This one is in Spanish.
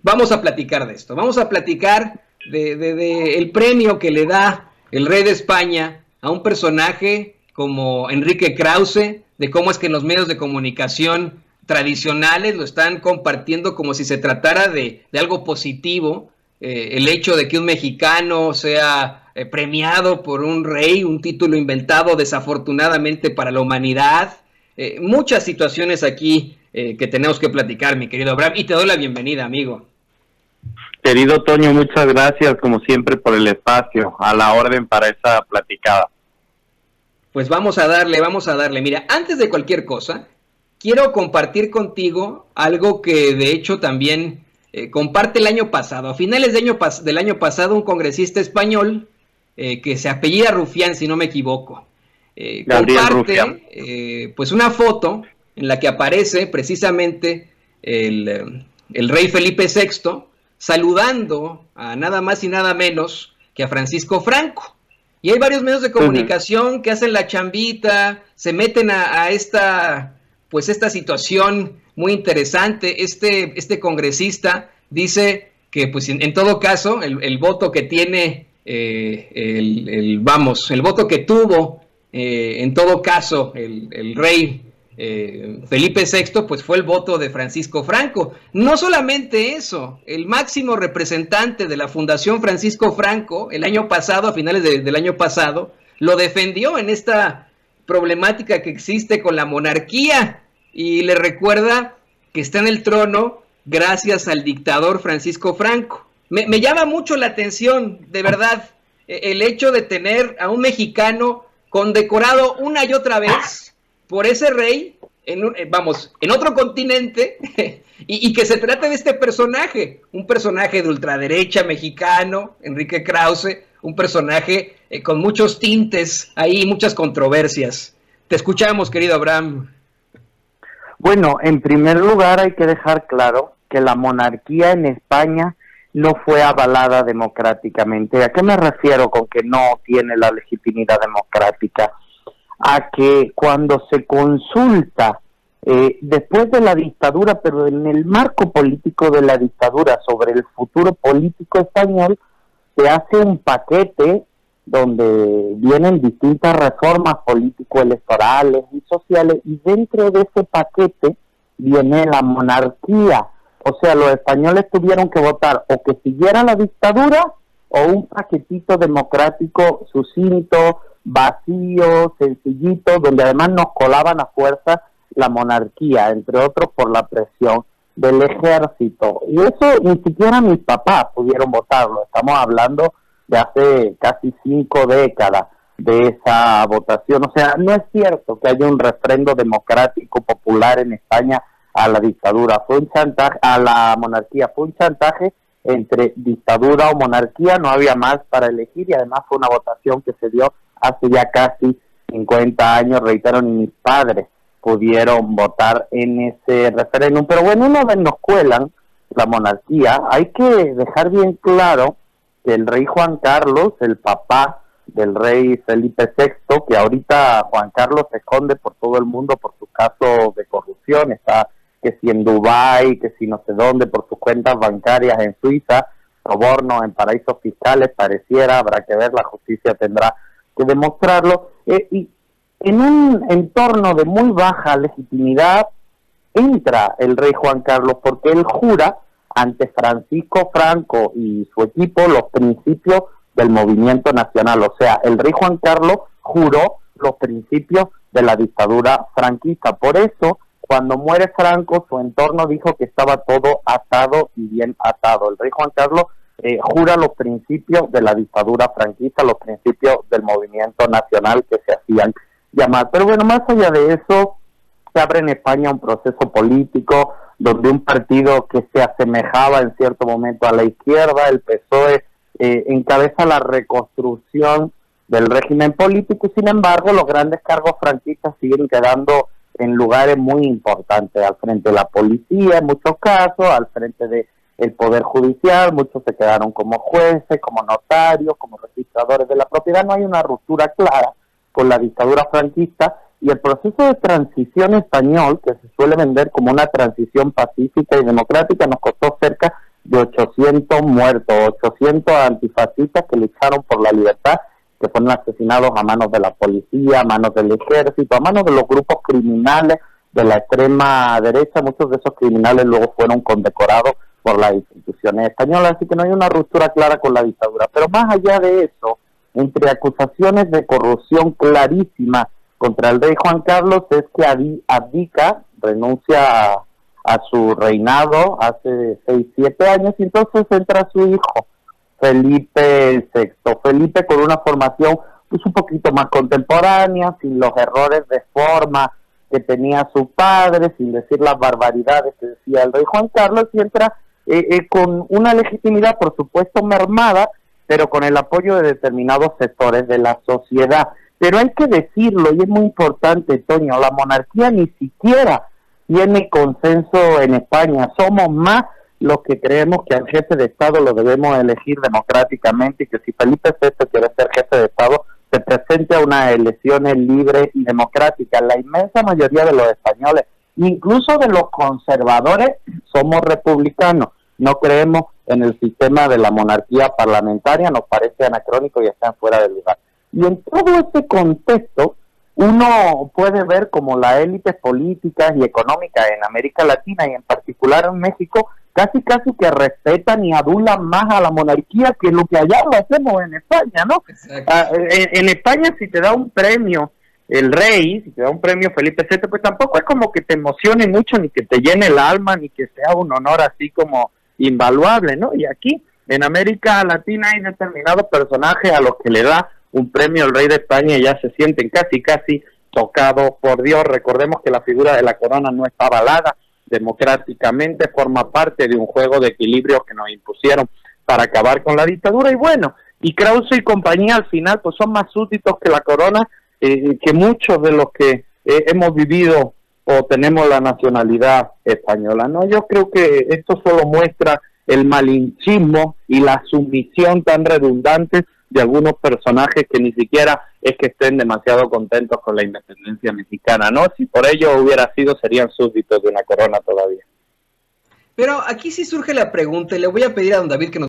vamos a platicar de esto, vamos a platicar de el premio que le da el rey de España a un personaje como Enrique Krause, de cómo es que en los medios de comunicación tradicionales lo están compartiendo como si se tratara de algo positivo, el hecho de que un mexicano sea premiado por un rey, un título inventado desafortunadamente para la humanidad, muchas situaciones aquí que tenemos que platicar, mi querido Abraham, y te doy la bienvenida, amigo. Querido Toño, muchas gracias como siempre por el espacio, a la orden para esa platicada. Pues vamos a darle. Mira, antes de cualquier cosa, quiero compartir contigo algo que de hecho también comparte el año pasado. A finales del año pasado, un congresista español que se apellida Rufián, si no me equivoco, comparte pues una foto en la que aparece precisamente el rey Felipe VI saludando a nada más y nada menos que a Francisco Franco. Y hay varios medios de comunicación que hacen la chambita, se meten a esta situación muy interesante. Este congresista dice que pues en todo caso el voto que tiene, el voto que tuvo en todo caso el rey Felipe VI, pues fue el voto de Francisco Franco. No solamente eso, el máximo representante de la Fundación Francisco Franco, el año pasado, a finales del año pasado, lo defendió en esta problemática que existe con la monarquía y le recuerda que está en el trono gracias al dictador Francisco Franco. Me llama mucho la atención, de verdad, el hecho de tener a un mexicano condecorado una y otra vez por ese rey, en otro continente, y que se trate de este personaje, un personaje de ultraderecha mexicano, Enrique Krause, un personaje con muchos tintes ahí, muchas controversias. Te escuchamos, querido Abraham. Bueno, en primer lugar hay que dejar claro que la monarquía en España no fue avalada democráticamente. ¿A qué me refiero con que no tiene la legitimidad democrática? A que cuando se consulta después de la dictadura, pero en el marco político de la dictadura, sobre el futuro político español, se hace un paquete donde vienen distintas reformas político-electorales y sociales, y dentro de ese paquete viene la monarquía. O sea, los españoles tuvieron que votar o que siguiera la dictadura o un paquetito democrático sucinto, vacío, sencillito, donde además nos colaban a fuerza la monarquía, entre otros por la presión del ejército. Y eso ni siquiera mis papás pudieron votarlo. Estamos hablando de hace casi 5 décadas de esa votación. O sea, no es cierto que haya un refrendo democrático popular en España a la dictadura. Fue un chantaje, a la monarquía, fue un chantaje entre dictadura o monarquía, no había más para elegir, y además fue una votación que se dio hace ya casi 50 años, reitero, ni mis padres pudieron votar en ese referéndum. Pero bueno, una vez nos cuelan la monarquía, hay que dejar bien claro que el rey Juan Carlos, el papá del rey Felipe VI, que ahorita Juan Carlos se esconde por todo el mundo por su caso de corrupción, está que si en Dubái, que si no sé dónde, por sus cuentas bancarias en Suiza, sobornos en paraísos fiscales, pareciera, habrá que ver, la justicia tendrá que demostrarlo, y en un entorno de muy baja legitimidad entra el rey Juan Carlos porque él jura ante Francisco Franco y su equipo los principios del movimiento nacional. O sea, el rey Juan Carlos juró los principios de la dictadura franquista. Por eso, cuando muere Franco, su entorno dijo que estaba todo atado y bien atado. El rey Juan Carlos jura los principios de la dictadura franquista, los principios del movimiento nacional que se hacían llamar. Pero bueno, más allá de eso, se abre en España un proceso político donde un partido que se asemejaba en cierto momento a la izquierda, el PSOE, encabeza la reconstrucción del régimen político, y sin embargo los grandes cargos franquistas siguen quedando en lugares muy importantes, al frente de la policía en muchos casos, al frente del Poder Judicial, muchos se quedaron como jueces, como notarios, como registradores de la propiedad. No hay una ruptura clara con la dictadura franquista, y el proceso de transición español, que se suele vender como una transición pacífica y democrática, nos costó cerca de 800 muertos, 800 antifascistas que lucharon por la libertad, que fueron asesinados a manos de la policía, a manos del ejército, a manos de los grupos criminales de la extrema derecha. Muchos de esos criminales luego fueron condecorados por las instituciones españolas, así que no hay una ruptura clara con la dictadura. Pero más allá de eso, entre acusaciones de corrupción clarísima contra el rey Juan Carlos, es que abdica, renuncia a su reinado hace 6-7 años, y entonces entra su hijo, Felipe VI. Felipe, con una formación pues un poquito más contemporánea, sin los errores de forma que tenía su padre, sin decir las barbaridades que decía el rey Juan Carlos, y entra con una legitimidad, por supuesto, mermada, pero con el apoyo de determinados sectores de la sociedad. Pero hay que decirlo, y es muy importante, Toño, la monarquía ni siquiera tiene consenso en España. Somos más los que creemos que al jefe de Estado lo debemos elegir democráticamente, y que si Felipe VI quiere ser jefe de Estado, se presente a unas elecciones libres y democráticas. La inmensa mayoría de los españoles, incluso de los conservadores, somos republicanos. No creemos en el sistema de la monarquía parlamentaria, nos parece anacrónico y está fuera de lugar. Y en todo este contexto, uno puede ver como las élites políticas y económicas en América Latina y en particular en México casi que respetan y adulan más a la monarquía que lo que allá lo hacemos en España, ¿no? En España, si te da un premio el rey, si te da un premio Felipe VI, pues tampoco es como que te emocione mucho, ni que te llene el alma, ni que sea un honor así como invaluable, ¿no? Y aquí en América Latina hay determinados personajes a los que le da un premio el rey de España y ya se sienten casi tocados por Dios. Recordemos que la figura de la corona no está avalada democráticamente, forma parte de un juego de equilibrio que nos impusieron para acabar con la dictadura. Y bueno, y Krause y compañía al final pues son más súbditos que la corona, que muchos de los que hemos vivido o tenemos la nacionalidad española, ¿no? Yo creo que esto solo muestra el malinchismo y la sumisión tan redundante de algunos personajes que ni siquiera es que estén demasiado contentos con la independencia mexicana, ¿no? Si por ello hubiera sido, serían súbditos de una corona todavía. Pero aquí sí surge la pregunta, y le voy a pedir a don David que nos